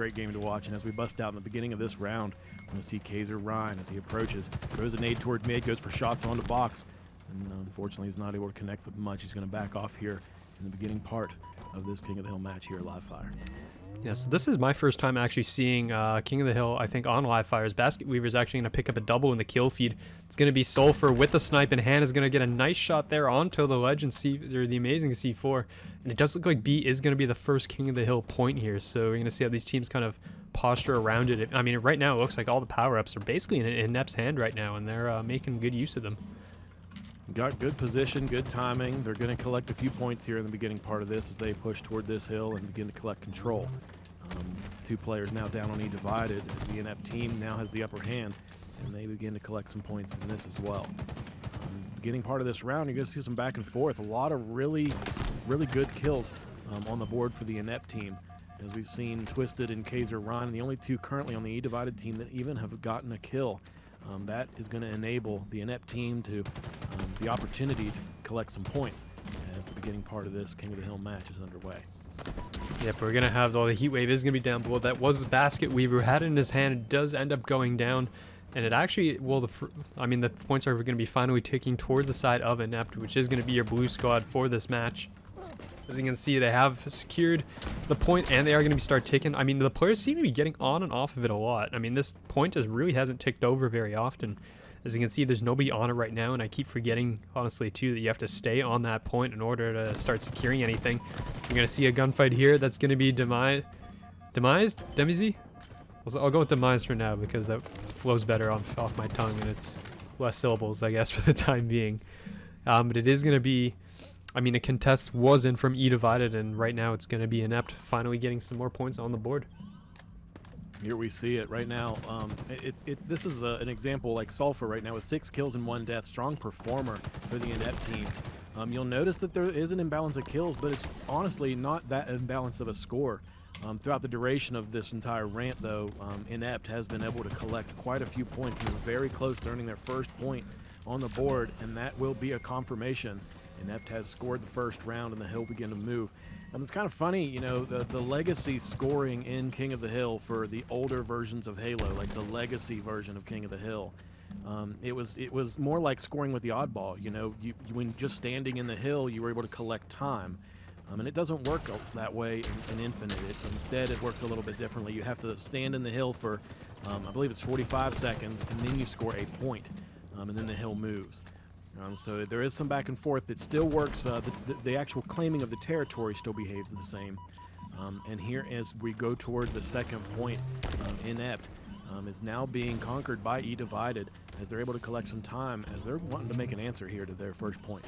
great game to watch. And as we bust out in the beginning of this round, I'm going to see Kaiser Ryan as he approaches. Throws a nade toward mid, goes for shots on the box. And unfortunately, he's not able to connect with much. He's going to back off here in the beginning part of this King of the Hill match here at Live Fire. Yeah, so this is my first time actually seeing King of the Hill, I think, on Live Fire's. Basket Weaver is actually going to pick up a double in the kill feed. It's going to be Sulfur with the snipe in hand, is going to get a nice shot there onto the Legend C, or the amazing C4. And it does look like B is going to be the first King of the Hill point here. So we're going to see how these teams kind of posture around it. I mean, right now it looks like all the power-ups are basically in Inept's hand right now, and they're making good use of them. Got good position, good timing. They're going to collect a few points here in the beginning part of this as they push toward this hill and begin to collect control. Two players now down on eDivided as the Inept team now has the upper hand, and they begin to collect some points in this as well. Beginning part of this round, you're going to see some back and forth. A lot of really good kills on the board for the Inept team. As we've seen Twisted and Kaiser Ryan, the only two currently on the eDivided team that even have gotten a kill. That is going to enable the Inept team to the opportunity to collect some points as the beginning part of this King of the Hill match is underway. Yep, we're going to have, though, the Heat Wave is going to be down below. That was Basket Weaver, had it in his hand. It does end up going down. And it actually, well, the points are going to be finally ticking towards the side of Inept, which is going to be your blue squad for this match. As you can see, they have secured the point, and they are going to start ticking. I mean, the players seem to be getting on and off of it a lot. I mean, this point really hasn't ticked over very often. As you can see, there's nobody on it right now, and I keep forgetting, honestly, too, that you have to stay on that point in order to start securing anything. You're going to see a gunfight here that's going to be demised? Demizy? I'll go with demise for now because that flows better off my tongue, and it's less syllables, I guess, for the time being. But it is going to be, I mean, a contest was in from eDivided, and right now it's going to be Inept finally getting some more points on the board. Here we see it right now. This is an example like Sulfur right now with 6 kills and 1 death. Strong performer for the Inept team. You'll notice that there is an imbalance of kills, but it's honestly not that imbalance of a score. Throughout the duration of this entire rant, though, Inept has been able to collect quite a few points. They're very close to earning their first point on the board, and that will be a confirmation. Inept has scored the first round, and the hill begin to move. And it's kind of funny, you know, the legacy scoring in King of the Hill for the older versions of Halo, like the legacy version of King of the Hill. It was more like scoring with the oddball. You know, when just standing in the hill, you were able to collect time. And it doesn't work that way in Infinite. Instead, it works a little bit differently. You have to stand in the hill for, I believe it's 45 seconds, and then you score a point, and then the hill moves. So there is some back and forth. It still works. The actual claiming of the territory still behaves the same. And here, as we go toward the second point, Inept is now being conquered by eDivided as they're able to collect some time as they're wanting to make an answer here to their first point.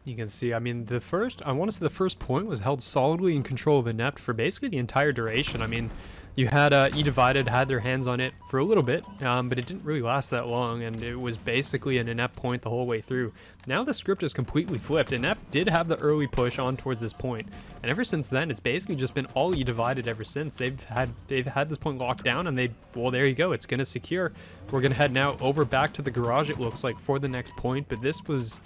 You can see, I mean, I want to say the first point was held solidly in control of Inept for basically the entire duration. I mean, you had eDivided had their hands on it for a little bit, but it didn't really last that long, and it was basically an Inept point the whole way through. Now the script is completely flipped. Inept did have the early push on towards this point, and ever since then, it's basically just been all eDivided ever since. They've had this point locked down, and well, there you go. It's going to secure. We're going to head now over back to the garage, it looks like, for the next point, but this was,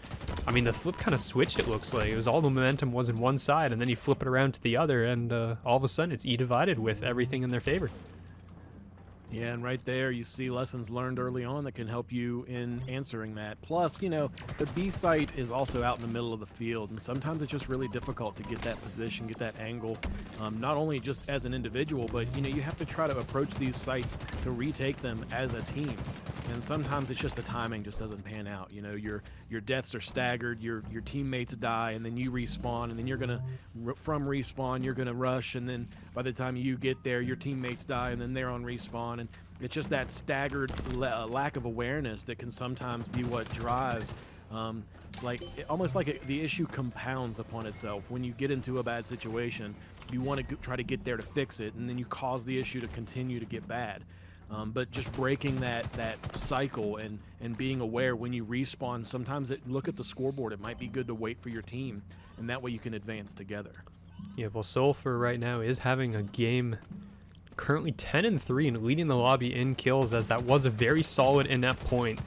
I mean, the flip kind of switched, it looks like. It was all the momentum was in one side, and then you flip it around to the other, and all of a sudden it's eDivided with everything in their favor. Yeah, and right there you see lessons learned early on that can help you in answering that. Plus, you know, the B site is also out in the middle of the field, and sometimes it's just really difficult to get that position, get that angle, not only just as an individual, but, you know, you have to try to approach these sites to retake them as a team. And sometimes it's just the timing just doesn't pan out. You know, your deaths are staggered, your teammates die, and then you respawn, and then you're gonna, from respawn, you're gonna rush, and then by the time you get there, your teammates die, and then they're on respawn. And it's just that staggered lack of awareness that can sometimes be what drives, almost like the issue compounds upon itself. When you get into a bad situation, you want to try to get there to fix it, and then you cause the issue to continue to get bad. But just breaking that cycle and being aware when you respawn, sometimes look at the scoreboard. It might be good to wait for your team, and that way you can advance together. Yeah, well, Sulfur right now is having a game currently 10-3 and leading the lobby in kills, as that was a very solid Inept point.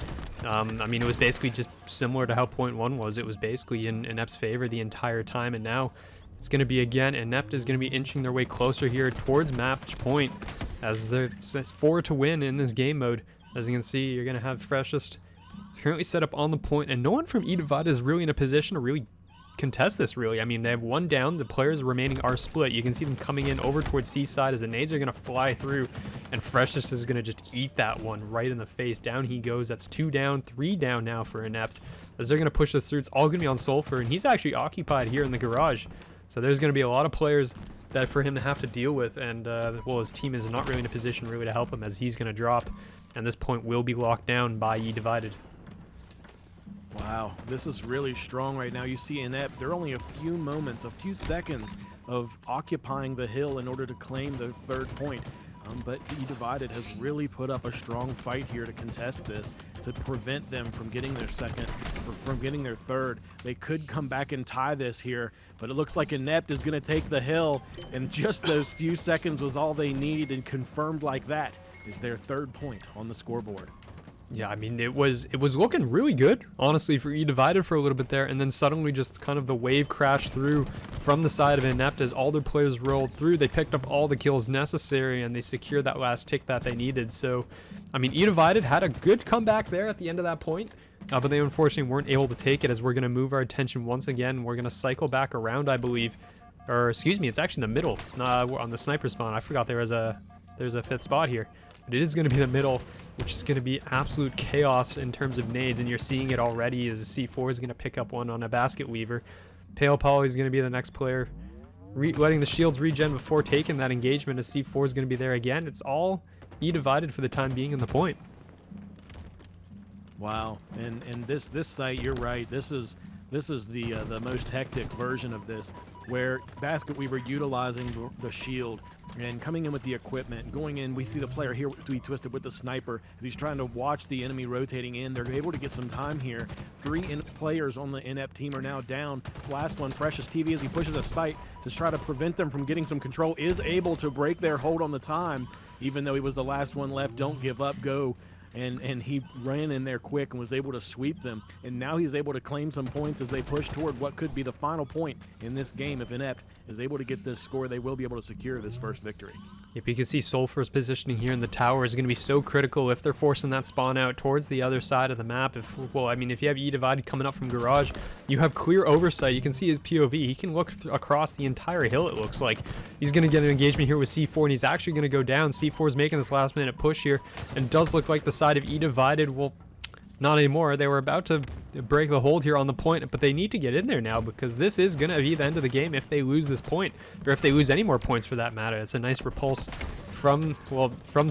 I mean, it was basically just similar to how point 1 was. It was basically in Inept's favor the entire time, and now it's going to be again, Inept is going to be inching their way closer here towards match point. as it's 4 to win in this game mode. As you can see, you're going to have Freshest currently set up on the point, and no one from eDivided is really in a position to really contest this, really. I mean, they have one down. The players remaining are split. You can see them coming in over towards C side as the nades are going to fly through, and Freshest is going to just eat that one right in the face. Down he goes. That's 2 down, 3 down now for Inept, as they're going to push this through. It's all going to be on Sulfur, and he's actually occupied here in the garage. So there's going to be a lot of players that for him to have to deal with, and well, his team is not really in a position really to help him, as he's going to drop, and this point will be locked down by eDivided. Wow, this is really strong right now. You see Inept, they're only a few moments, a few seconds of occupying the hill in order to claim the 3rd point. But eDivided has really put up a strong fight here to contest this, to prevent them from getting their 2nd, from getting their 3rd. They could come back and tie this here, but it looks like Inept is going to take the hill, and just those few seconds was all they need, and confirmed like that is their 3rd point on the scoreboard. Yeah, I mean, it was looking really good, honestly, for eDivided for a little bit there, and then suddenly just kind of the wave crashed through from the side of Inept as all their players rolled through. They picked up all the kills necessary, and they secured that last tick that they needed. So, I mean, eDivided had a good comeback there at the end of that point, but they unfortunately weren't able to take it, as we're going to move our attention once again. We're going to cycle back around, I believe. Or, excuse me, it's actually in the middle, on the sniper spawn. I forgot there's a 5th spot here. But it is going to be the middle, which is going to be absolute chaos in terms of nades, and you're seeing it already as a C4 is going to pick up one on a basket weaver. Pale Poly is going to be the next player, letting the shields regen before taking that engagement, as C4 is going to be there again. It's all eDivided for the time being in the point. Wow, and this site, you're right. This is the most hectic version of this, where Basket Weaver utilizing the shield and coming in with the equipment, going in. We see the player here to be twisted with the sniper as he's trying to watch the enemy rotating in. They're able to get some time here. 3 players on the Inept team are now down. Last one, Freshest TV, as he pushes a sight to try to prevent them from getting some control, is able to break their hold on the time, even though he was the last one left. Don't give up, go. And he ran in there quick and was able to sweep them. And now he's able to claim some points as they push toward what could be the final point in this game. If Inept is able to get this score, they will be able to secure this 1st victory. Yep, you can see Sulfur's positioning here in the tower is going to be so critical if they're forcing that spawn out towards the other side of the map. Well, I mean, if you have eDivided coming up from garage, you have clear oversight. You can see his POV. He can look across the entire hill, it looks like. He's going to get an engagement here with C4, and he's actually going to go down. C4 is making this last-minute push here, and does look like the side of eDivided will... Not anymore. They were about to break the hold here on the point, but they need to get in there now, because this is going to be the end of the game if they lose this point, or if they lose any more points for that matter. It's a nice repulse from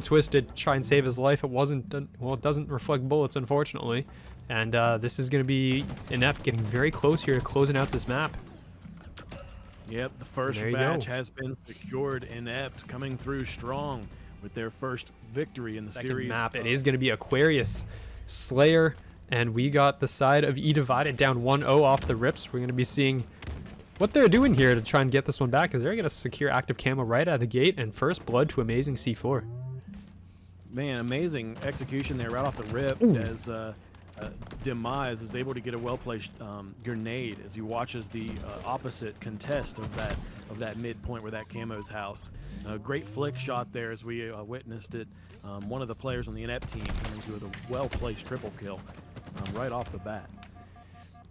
Twisted to try and save his life. It wasn't, well, it doesn't reflect bullets, unfortunately. And this is going to be Inept getting very close here to closing out this map. Yep, the first match has been secured. Inept coming through strong with their 1st victory in the series. Map. It is going to be Aquarius Slayer, and we got the side of eDivided down 1-0 off the rips. We're going to be seeing what they're doing here to try and get this one back, because they're going to secure active camo right out of the gate and 1st blood to amazing C4. Man, amazing execution there right off the rip. Ooh. As Demise is able to get a well-placed grenade as he watches the opposite contest of that midpoint where that camo's housed. A great flick shot there as we witnessed it. One of the players on the Inept team coming to a well-placed triple kill right off the bat.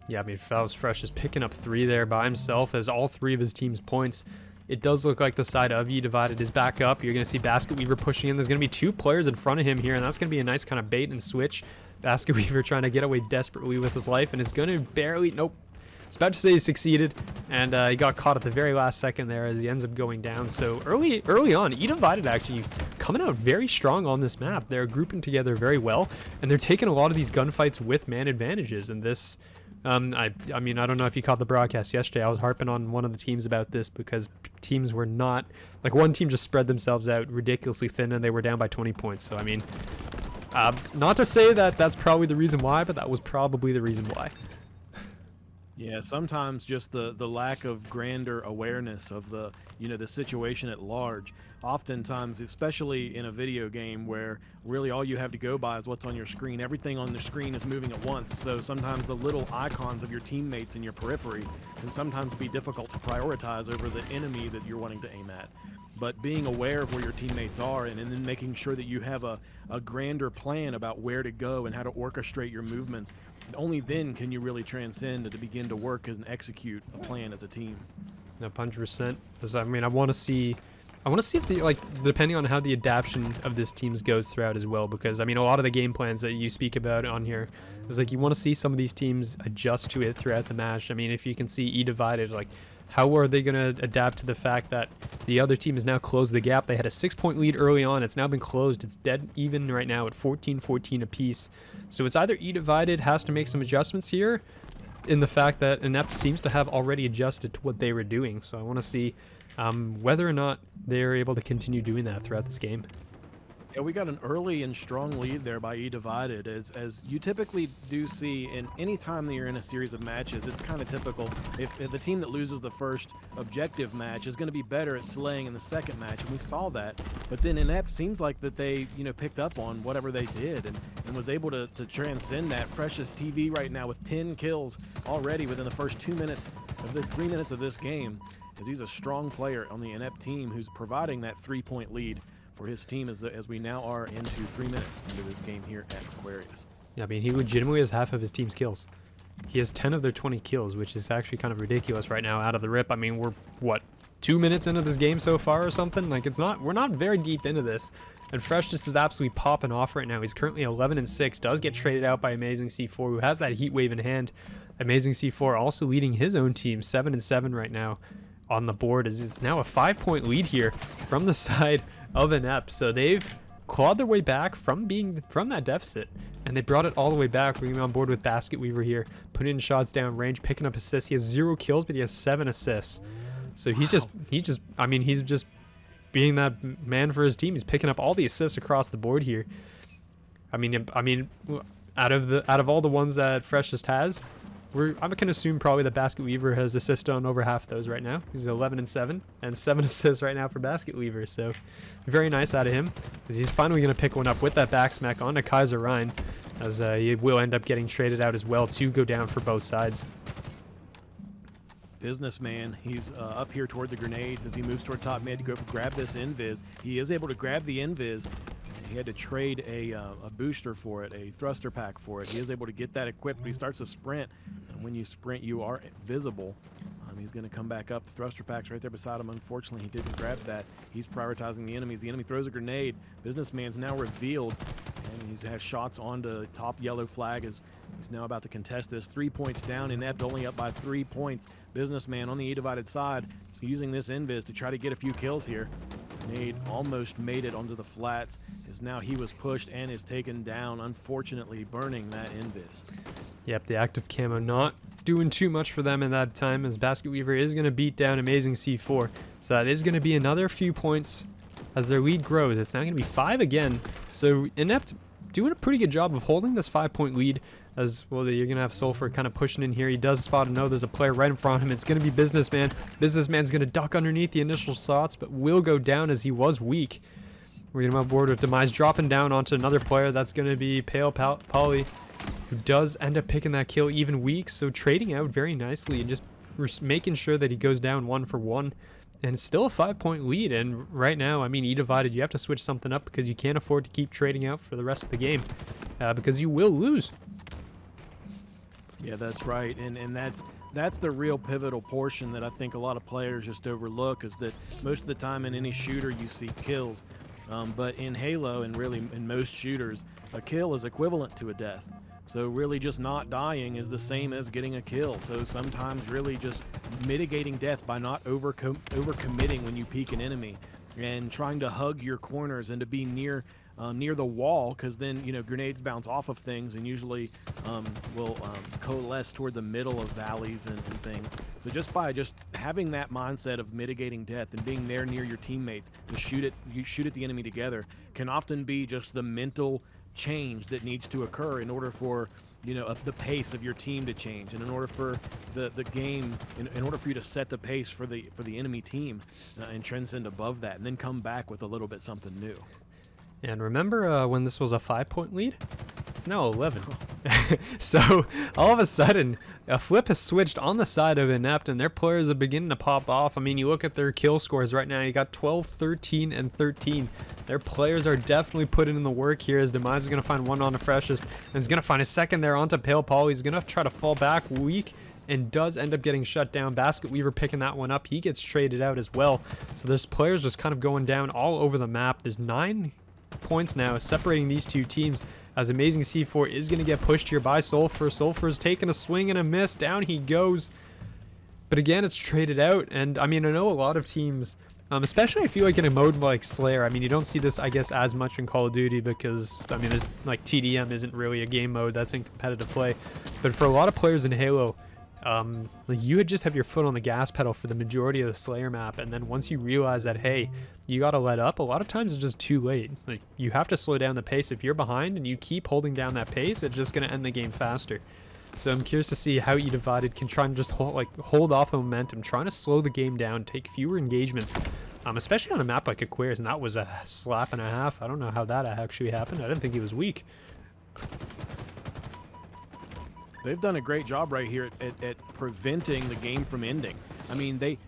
Yeah, I mean, Faust Fresh is picking up 3 there by himself as all 3 of his team's points. It does look like the side of eDivided is back up. You're going to see Basket Weaver pushing in. There's going to be 2 players in front of him here, and that's going to be a nice kind of bait and switch. Basket Weaver trying to get away desperately with his life, and is going to barely... Nope. I was about to say he succeeded, and he got caught at the very last second there as he ends up going down. So early on, eDivided actually coming out very strong on this map. They're grouping together very well, and they're taking a lot of these gunfights with man advantages. And this, I mean, I don't know if you caught the broadcast yesterday. I was harping on one of the teams about this because teams were not, like one team just spread themselves out ridiculously thin, and they were down by 20 points. So, I mean, not to say that that's probably the reason why, but that was probably the reason why. Yeah, sometimes just the lack of grander awareness of the situation at large. Oftentimes, especially in a video game where really all you have to go by is what's on your screen. Everything on the screen is moving at once, so sometimes the little icons of your teammates in your periphery can sometimes be difficult to prioritize over the enemy that you're wanting to aim at. but being aware of where your teammates are and then making sure that you have a grander plan about where to go and how to orchestrate your movements. Only then can you really transcend and to begin to work and execute a plan as a team. 100%. Because I mean, I want to see if the, like, depending on how the adaptation of this teams goes throughout as well. Because I mean, a lot of the game plans that you speak about on here is like you want to see some of these teams adjust to it throughout the match. I mean, if you can see eDivided, like, how are they going to adapt to the fact that the other team has now closed the gap? They had a 6-point lead early on. It's now been closed. It's dead even right now at 14-14 apiece. So it's either eDivided has to make some adjustments here in the fact that Inept seems to have already adjusted to what they were doing. So I want to see whether or not they're able to continue doing that throughout this game. Yeah, we got an early and strong lead there by eDivided, as you typically do see in any time that you're in a series of matches. It's kind of typical. If the team that loses the first objective match is going to be better at slaying in the second match, and we saw that. But then Inept seems like that they, picked up on whatever they did and was able to transcend that. Freshest TV right now with 10 kills already within the first 2 minutes of this 3 minutes of this game, as he's a strong player on the Inept team who's providing that 3-point lead for his team as we now are into 3 minutes into this game here at Aquarius. Yeah, I mean, he legitimately has half of his team's kills. He has 10 of their 20 kills, which is actually kind of ridiculous right now out of the rip. I mean, we're, what, 2 minutes into this game so far or something? Like, we're not very deep into this. And Fresh just is absolutely popping off right now. He's currently 11-6, does get traded out by Amazing C4, who has that heat wave in hand. Amazing C4 also leading his own team, 7-7 right now on the board, as it's now a 5-point lead here from the side of Inept. So they've clawed their way back from that deficit, and they brought it all the way back. We're on board with Basket Weaver here, putting in shots down range, picking up assists. He has 0 kills, but he has 7 assists. So he's just being that man for his team. He's picking up all the assists across the board here. I mean, out of all the ones that Fresh just has, I can assume probably that Basket Weaver has assisted on over half those right now. He's 11-7 and 7 assists right now for Basket Weaver. So very nice out of him, because he's finally going to pick one up with that back smack onto Kaiser Ryan, as he will end up getting traded out as well to go down for both sides. Businessman, he's up here toward the grenades as he moves toward top mid to go grab this invis. He is able to grab the invis. He had to trade a booster for it, a thruster pack for it. He is able to get that equipped, but he starts to sprint. And when you sprint, you are visible. He's going to come back up. Thruster pack's right there beside him. Unfortunately, he didn't grab that. He's prioritizing the enemies. The enemy throws a grenade. Businessman's now revealed, and he has shots onto top yellow flag as he's now about to contest this. 3 points down. Inept only up by 3 points. Businessman on the eDivided side using this invis to try to get a few kills here. Almost made it onto the flats, as now he was pushed and is taken down, unfortunately burning that invis. Yep, the active camo not doing too much for them in that time, as Basket Weaver is going to beat down Amazing C4. So that is going to be another few points as their lead grows. It's now going to be 5 again. So Inept doing a pretty good job of holding this 5-point lead, as well. You're going to have Sulfur kind of pushing in here. He does spot and know there's a player right in front of him. It's going to be Businessman. Businessman's going to duck underneath the initial shots, but will go down as he was weak. We're going to move board with Demise dropping down onto another player. That's going to be Pale Polly, who does end up picking that kill even weak. So trading out very nicely and just making sure that he goes down 1 for 1. And it's still a 5-point lead. And right now, I mean, eDivided, you have to switch something up, because you can't afford to keep trading out for the rest of the game, because you will lose. Yeah, that's right, and that's the real pivotal portion that I think a lot of players just overlook, is that most of the time in any shooter you see kills, but in Halo and really in most shooters, a kill is equivalent to a death. So really just not dying is the same as getting a kill. So sometimes really just mitigating death by not overcommitting when you peek an enemy, and trying to hug your corners and to be near the wall, because then grenades bounce off of things and usually will coalesce toward the middle of valleys and things. So just by having that mindset of mitigating death and being there near your teammates to shoot at the enemy together can often be just the mental change that needs to occur in order for the pace of your team to change, and in order for the game, in order for you to set the pace for the enemy team and transcend above that, and then come back with a little bit something new. And remember when this was a 5-point lead? It's now 11. So all of a sudden, a flip has switched on the side of Inept, and their players are beginning to pop off. I mean, you look at their kill scores right now. You got 12, 13, and 13. Their players are definitely putting in the work here, as Demise is going to find one on the freshest, and he's going to find a second there onto Pale Paul. He's going to try to fall back weak, and does end up getting shut down. Basket Weaver picking that one up. He gets traded out as well. So there's players just kind of going down all over the map. There's 9 points now separating these two teams, as Amazing C4 is going to get pushed here by Sulfur. Sulfur's taking a swing and a miss. Down he goes. But again, it's traded out. And I mean, I know a lot of teams, especially I feel like in a mode like Slayer, I mean, you don't see this, I guess, as much in Call of Duty because, I mean, there's like TDM isn't really a game mode that's in competitive play. But for a lot of players in Halo, like you would just have your foot on the gas pedal for the majority of the Slayer map, and then once you realize that, hey, you gotta let up, a lot of times it's just too late. Like, you have to slow down the pace. If you're behind and you keep holding down that pace, it's just gonna end the game faster. So I'm curious to see how eDivided can try and just hold off the momentum, trying to slow the game down, take fewer engagements, especially on a map like Aquarius. And that was a slap and a half. I don't know how that actually happened. I didn't think he was weak. They've done a great job right here at preventing the game from ending. I mean, the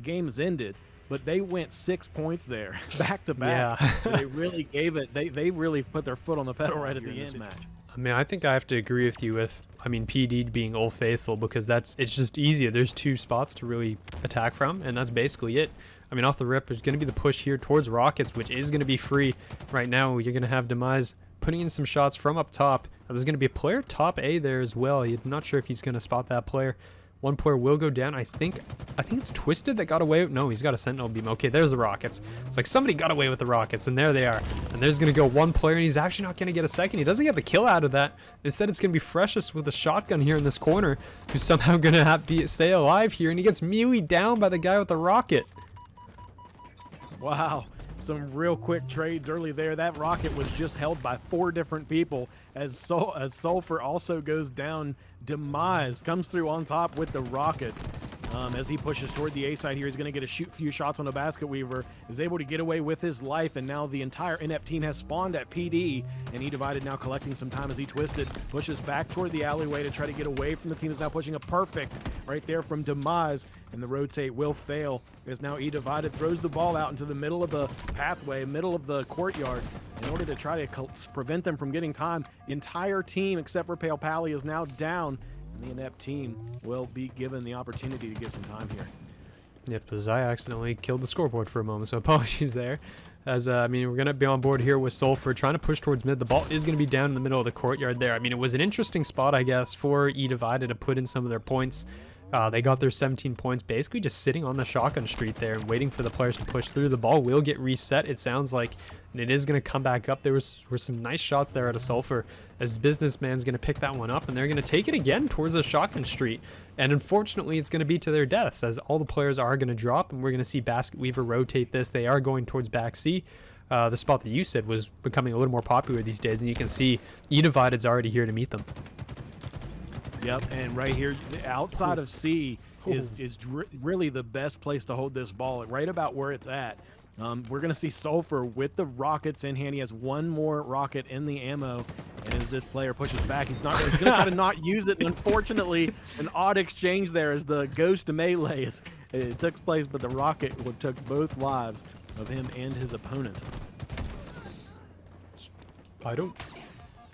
game's ended, but they went 6 points there, back to back. Yeah. They really gave it. They really put their foot on the pedal right at the end of this match. I mean, I think I have to agree with you with, I mean, PD being Old Faithful, because it's just easier. There's 2 spots to really attack from, and that's basically it. I mean, off the rip, there's going to be the push here towards Rockets, which is going to be free. Right now, you're going to have Demise putting in some shots from up top. There's going to be a player top A there as well. You're not sure if he's going to spot that player. One player will go down. I think it's Twisted that got away. No, he's got a Sentinel beam. Okay, there's the Rockets. It's like somebody got away with the Rockets, and there they are. And there's going to go one player, and he's actually not going to get a second. He doesn't get the kill out of that. Instead, it's going to be Freshest with a shotgun here in this corner, who's somehow going to stay alive here, and he gets melee down by the guy with the rocket. Wow. Some real quick trades early there. That rocket was just held by 4 different people as Sulfur also goes down. Demise comes through on top with the rockets. As he pushes toward the A side here, he's going to get a few shots on the Basket Weaver, is able to get away with his life, and now the entire Inept team has spawned at PD, and eDivided now collecting some time as he Twisted pushes back toward the alleyway to try to get away from the team. Is now pushing a perfect right there from Demise, and the rotate will fail as now eDivided throws the ball out into the middle of the pathway, middle of the courtyard, in order to try to prevent them from getting time. The entire team, except for Pale Pally, is now down, and the Inept team will be given the opportunity to get some time here. Yep, as I accidentally killed the scoreboard for a moment, so apologies there. As, I mean, we're going to be on board here with Sulfur, trying to push towards mid. The ball is going to be down in the middle of the courtyard there. I mean, it was an interesting spot, I guess, for eDivided to put in some of their points. They got their 17 points basically just sitting on the shotgun street there and waiting for the players to push through. The ball will get reset, it sounds like, and it is going to come back up. There were some nice shots there out of Sulfur as Businessman's going to pick that one up, and they're going to take it again towards the shotgun street. And unfortunately, it's going to be to their deaths as all the players are going to drop, and we're going to see Basket Weaver rotate this. They are going towards back C. The spot that you said was becoming a little more popular these days, and you can see eDivided's already here to meet them. Yep, and right here, outside of C is really the best place to hold this ball, right about where it's at. We're going to see Sulfur with the rockets in hand. He has one more rocket in the ammo, and as this player pushes back, he's going to try to not use it. And unfortunately, an odd exchange there as the ghost melee it took place, but the rocket took both lives of him and his opponent. I don't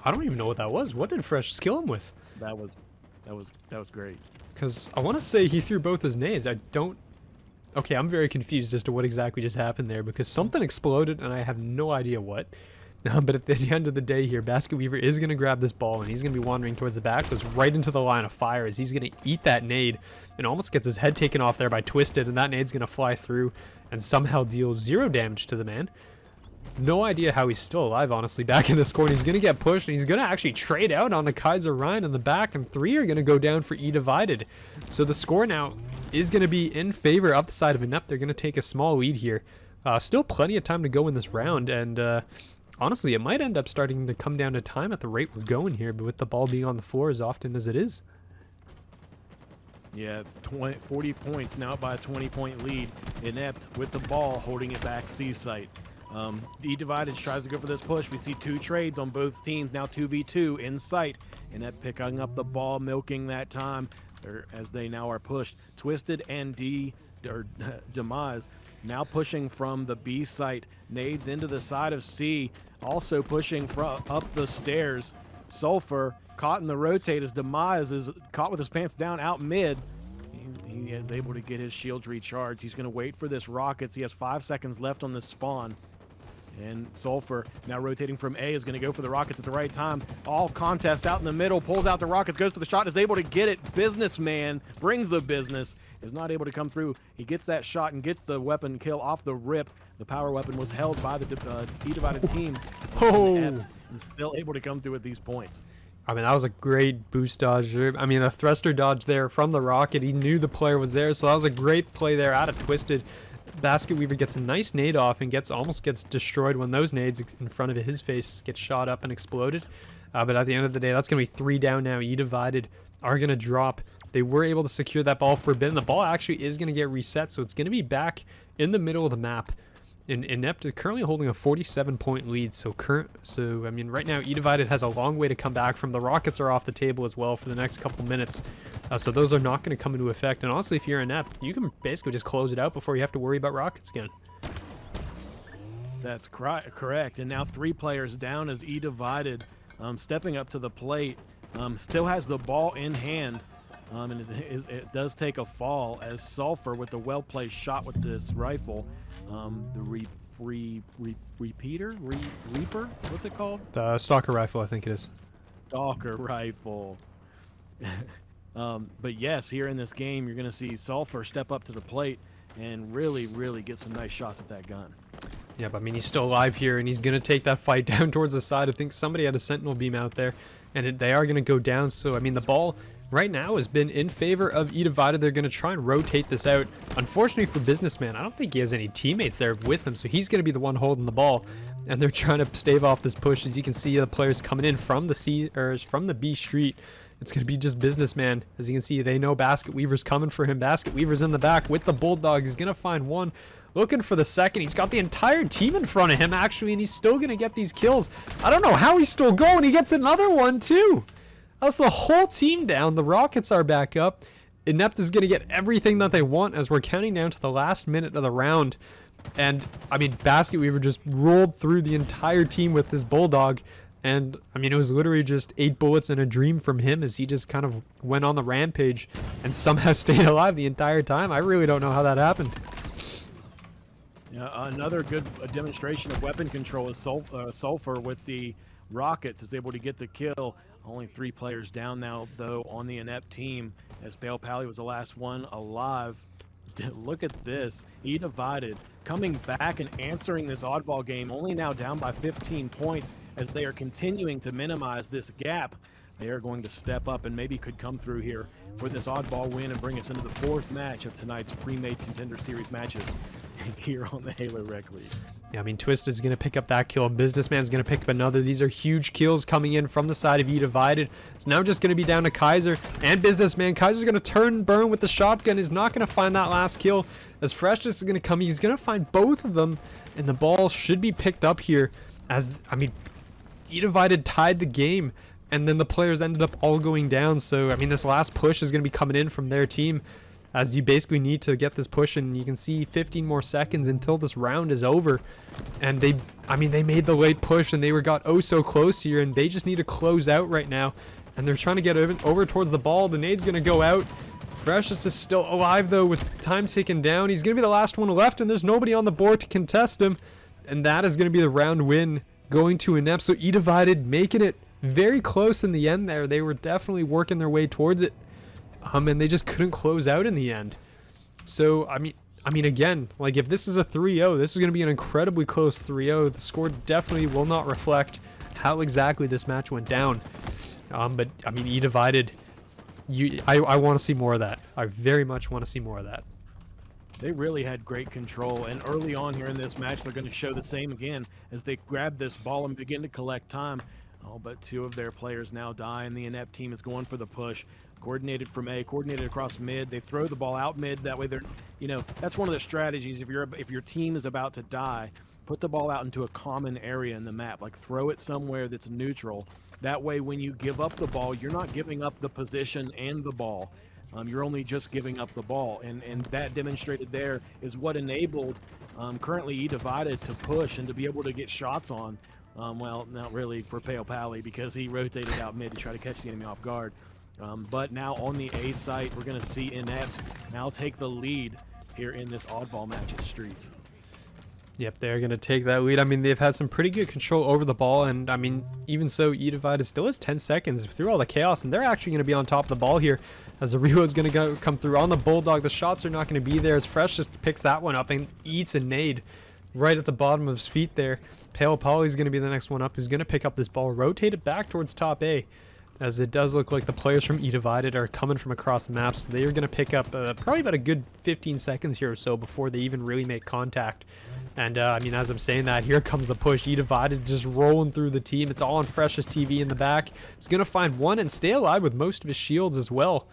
even know what that was. What did Fresh kill him with? That was great. Because I want to say he threw both his nades. Okay, I'm very confused as to what exactly just happened there because something exploded and I have no idea what. But at the end of the day here, Basket Weaver is going to grab this ball and he's going to be wandering towards the back. Goes right into the line of fire as he's going to eat that nade and almost gets his head taken off there by Twisted, and that nade's going to fly through and somehow deal 0 damage to the man. No idea how he's still alive, honestly, back in this corner. He's going to get pushed, and he's going to actually trade out on the Kaiser Ryan in the back, and 3 are going to go down for eDivided. So the score now is going to be in favor up the side of Inept. They're going to take a small lead here. Still plenty of time to go in this round, and honestly, it might end up starting to come down to time at the rate we're going here, but with the ball being on the floor as often as it is. Yeah, 40 points, now by a 20-point lead. Inept with the ball, holding it back C site. eDivided tries to go for this push. We see 2 trades on both teams, now 2v2 in sight. Inept picking up the ball, milking that time as they now are pushed. Twisted and Demise now pushing from the B site. Nades into the side of C, also pushing up the stairs. Sulfur caught in the rotate as Demise is caught with his pants down out mid. He is able to get his shields recharged. He's going to wait for this rockets. He has 5 seconds left on this spawn. And Sulfur, now rotating from A, is going to go for the rockets at the right time. All contest out in the middle, pulls out the rockets, goes for the shot, is able to get it. Businessman brings the business, is not able to come through. He gets that shot and gets the weapon kill off the rip. The power weapon was held by the eDivided team. Oh! And still able to come through at these points. I mean, that was a great boost dodge. I mean, the thruster dodge there from the rocket. He knew the player was there, so that was a great play there out of Twisted. Basket Weaver gets a nice nade off and almost gets destroyed when those nades in front of his face get shot up and exploded. But at the end of the day, that's going to be 3 down now. eDivided are going to drop. They were able to secure that ball for a bit, and the ball actually is going to get reset, so it's going to be back in the middle of the map. Inept is currently holding a 47-point lead, so I mean, right now eDivided has a long way to come back from. The rockets are off the table as well for the next couple minutes, so those are not going to come into effect. And honestly, if you're Inept, you can basically just close it out before you have to worry about rockets again. That's correct. And now 3 players down as eDivided stepping up to the plate. Still has the ball in hand, and it does take a fall as Sulfur with the well-placed shot with this rifle. The Reaper? What's it called? The Stalker rifle, I think it is. Stalker rifle. But yes, here in this game, you're going to see Sulfur step up to the plate and really, really get some nice shots at that gun. Yeah, but I mean, he's still alive here, and he's going to take that fight down towards the side. I think somebody had a sentinel beam out there, and they are going to go down. So, I mean, the ball right now has been in favor of eDivided. They're going to try and rotate this out. Unfortunately for Businessman, I don't think he has any teammates there with him, so he's going to be the one holding the ball. And they're trying to stave off this push. As you can see, the players coming in from the B street. It's going to be just Businessman. As you can see, they know Basket Weaver's coming for him. Basket Weaver's in the back with the Bulldog. He's going to find one. Looking for the second. He's got the entire team in front of him, actually, and he's still going to get these kills. I don't know how he's still going. He gets another one, too. That's the whole team down. The Rockets are back up. Inept is going to get everything that they want as we're counting down to the last minute of the round. And, I mean, Basket Weaver just rolled through the entire team with this Bulldog. And, I mean, it was literally just 8 bullets and a dream from him as he just kind of went on the rampage and somehow stayed alive the entire time. I really don't know how that happened. Yeah, another good demonstration of weapon control is Sulfur with the Rockets is able to get the kill. Only 3 players down now, though, on the Inept team, as Pale Pally was the last one alive. Look at this. eDivided coming back and answering this oddball game, only now down by 15 points as they are continuing to minimize this gap. They are going to step up and maybe could come through here for this oddball win and bring us into the 4th match of tonight's Premade Contender Series matches here on the Halo Rec League. Yeah, I mean, Twisted's going to pick up that kill. Businessman's going to pick up another. These are huge kills coming in from the side of eDivided. It's now just going to be down to Kaiser and Businessman. Kaiser's going to turn and burn with the shotgun. Is not going to find that last kill. As Freshness is going to come, he's going to find both of them. And the ball should be picked up here. As, I mean, eDivided tied the game. And then the players ended up all going down. So, I mean, this last push is going to be coming in from their team, as you basically need to get this push, and you can see 15 more seconds until this round is over. And they made the late push, and they got oh so close here, and they just need to close out right now. And they're trying to get over towards the ball. The nade's going to go out. Fresh is just still alive, though, with time ticking down. He's going to be the last one left, and there's nobody on the board to contest him. And that is going to be the round win going to Inept. So eDivided making it very close in the end there. They were definitely working their way towards it. And they just couldn't close out in the end. So, I mean, again, like, if this is a 3-0, this is going to be an incredibly close 3-0. The score definitely will not reflect how exactly this match went down. But, I mean, eDivided, I want to see more of that. I very much want to see more of that. They really had great control, and early on here in this match, they're going to show the same again as they grab this ball and begin to collect time. Oh, but 2 of their players now die, and the Inept team is going for the push. Coordinated from A, coordinated across mid. They throw the ball out mid. That way, they're, that's one of the strategies. If your team is about to die, put the ball out into a common area in the map, like throw it somewhere that's neutral. That way, when you give up the ball, you're not giving up the position and the ball. You're only just giving up the ball, and that demonstrated there is what enabled currently eDivided to push and to be able to get shots on. Well, not really for Pale Pally because he rotated out mid to try to catch the enemy off guard. But now on the A site, we're going to see Inept now take the lead here in this oddball match at Streets. Yep, they're going to take that lead. I mean, they've had some pretty good control over the ball, and I mean, even so, eDivided still has 10 seconds through all the chaos, and they're actually going to be on top of the ball here as the reload's going to come through on the Bulldog. The shots are not going to be there as Fresh just picks that one up and eats a nade right at the bottom of his feet there. Pale Polly's going to be the next one up, who's going to pick up this ball, rotate it back towards top A, as it does look like the players from eDivided are coming from across the map, so they are going to pick up probably about a good 15 seconds here or so before they even really make contact. And I mean, as I'm saying that, here comes the push. eDivided just rolling through the team. It's all on Fresh's TV in the back. He's going to find one and stay alive with most of his shields as well.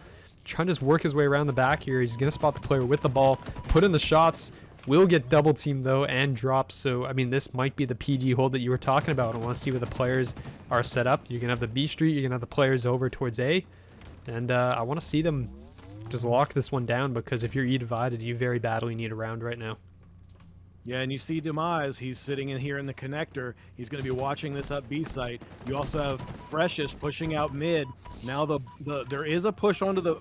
Trying to just work his way around the back here. He's going to spot the player with the ball, put in the shots. Will get double teamed though and drops. So I mean, this might be the PG hold that you were talking about. I want to see where the players are set up. You're gonna have the B street. You're gonna have the players over towards A, and I want to see them just lock this one down, because if you're eDivided, you very badly need a round right now. Yeah, and you see Demise, he's sitting in here in the connector. He's going to be watching this up B site. You also have Freshest pushing out mid. Now there is a push onto the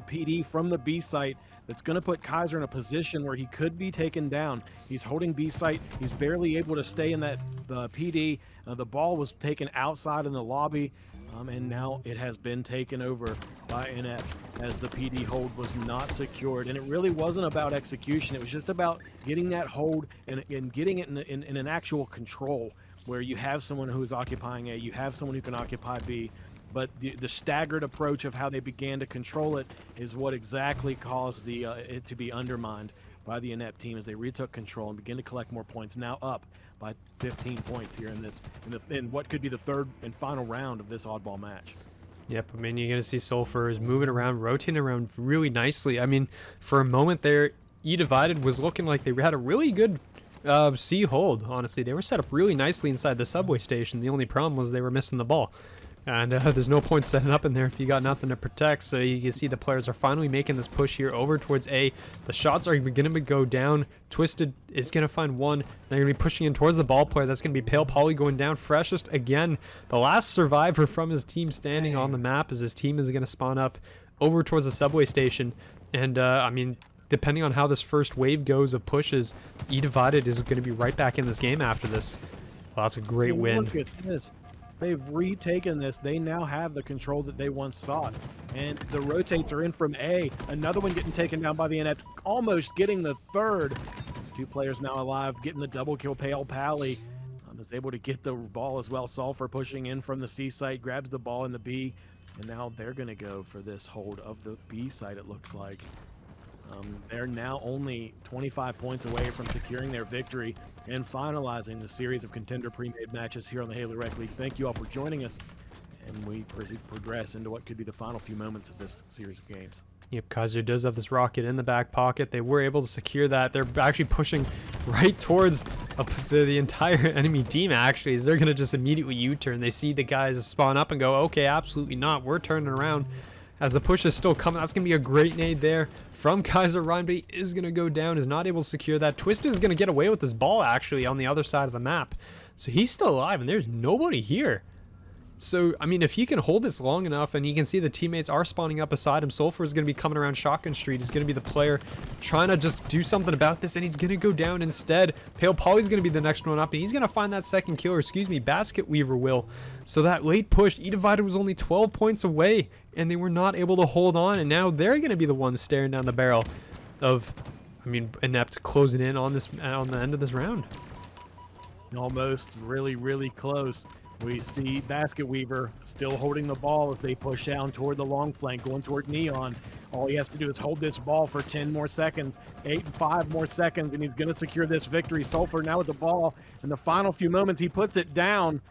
PD from the B site that's going to put Kaiser in a position where he could be taken down. He's holding B site. He's barely able to stay in the PD. The ball was taken outside in the lobby, and now it has been taken over by Inept as the PD hold was not secured. And it really wasn't about execution. It was just about getting that hold and getting it in an actual control where you have someone who is occupying A, you have someone who can occupy B. But the staggered approach of how they began to control it is what exactly caused it to be undermined by the Inept team as they retook control and begin to collect more points. Now up by 15 points here in what could be the third and final round of this oddball match. Yep, I mean, you're going to see Sulfur is moving around, rotating around really nicely. I mean, for a moment there, eDivided was looking like they had a really good C hold, honestly. They were set up really nicely inside the subway station. The only problem was they were missing the ball. And there's no point setting up in there if you got nothing to protect. So you can see the players are finally making this push here over towards A. The shots are going to go down. Twisted is going to find one. They're going to be pushing in towards the ball player. That's going to be Pale Polly going down. Freshest again, the last survivor from his team standing on the map, as his team is going to spawn up over towards the subway station. And I mean, depending on how this first wave goes of pushes, eDivided is going to be right back in this game after this. Well, that's a great win. Look at this. They've retaken this. They now have the control that they once sought. And the rotates are in from A. Another one getting taken down by the Inept, almost getting the third. These two players now alive, getting the double kill. Pale Pally is able to get the ball as well. Sulfur pushing in from the C site, grabs the ball in the B. And now they're going to go for this hold of the B site, it looks like. They're now only 25 points away from securing their victory and finalizing the series of contender pre-made matches here on the Halo Rec League. Thank you all for joining us, and we progress into what could be the final few moments of this series of games. Yep, Kaiser does have this rocket in the back pocket. They were able to secure that. They're actually pushing right towards the entire enemy team, actually, as they're going to just immediately U-turn. They see the guys spawn up and go, okay, absolutely not. We're turning around. As the push is still coming, that's going to be a great nade there from Kaiser. Ryan, but he is going to go down, is not able to secure that. Twist is going to get away with this ball, actually, on the other side of the map. So he's still alive, and there's nobody here. So, I mean, if he can hold this long enough and you can see the teammates are spawning up beside him, Sulfur is going to be coming around Shotgun Street. He's going to be the player trying to just do something about this, and he's going to go down instead. Pale Polly's going to be the next one up, and he's going to find that second kill, or excuse me, Basket Weaver will. So that late push, eDivided was only 12 points away, and they were not able to hold on, and now they're going to be the ones staring down the barrel of, I mean, Inept closing in on this on the end of this round. Almost really, really close. We see Basket Weaver still holding the ball as they push down toward the long flank, going toward Neon. All he has to do is hold this ball for 10 more seconds, 5 more seconds, and he's going to secure this victory. Sulfur now with the ball. In the final few moments, he puts it down.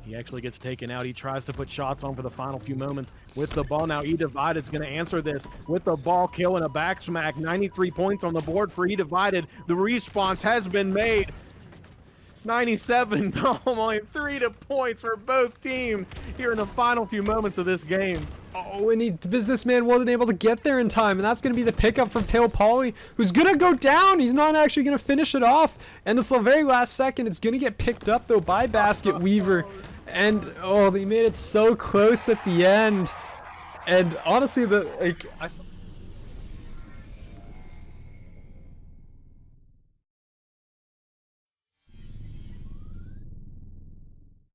He actually gets taken out. He tries to put shots on for the final few moments with the ball. Now eDivided's going to answer this with the ball kill and a back smack. 93 points on the board for eDivided. The response has been made. 97. Only 3 points for both teams here in the final few moments of this game. Oh, and the businessman wasn't able to get there in time, and that's going to be the pickup from Pale Polly, who's going to go down. He's not actually going to finish it off, and it's the very last second. It's going to get picked up, though, by Basket Weaver, and, oh, they made it so close at the end, and honestly,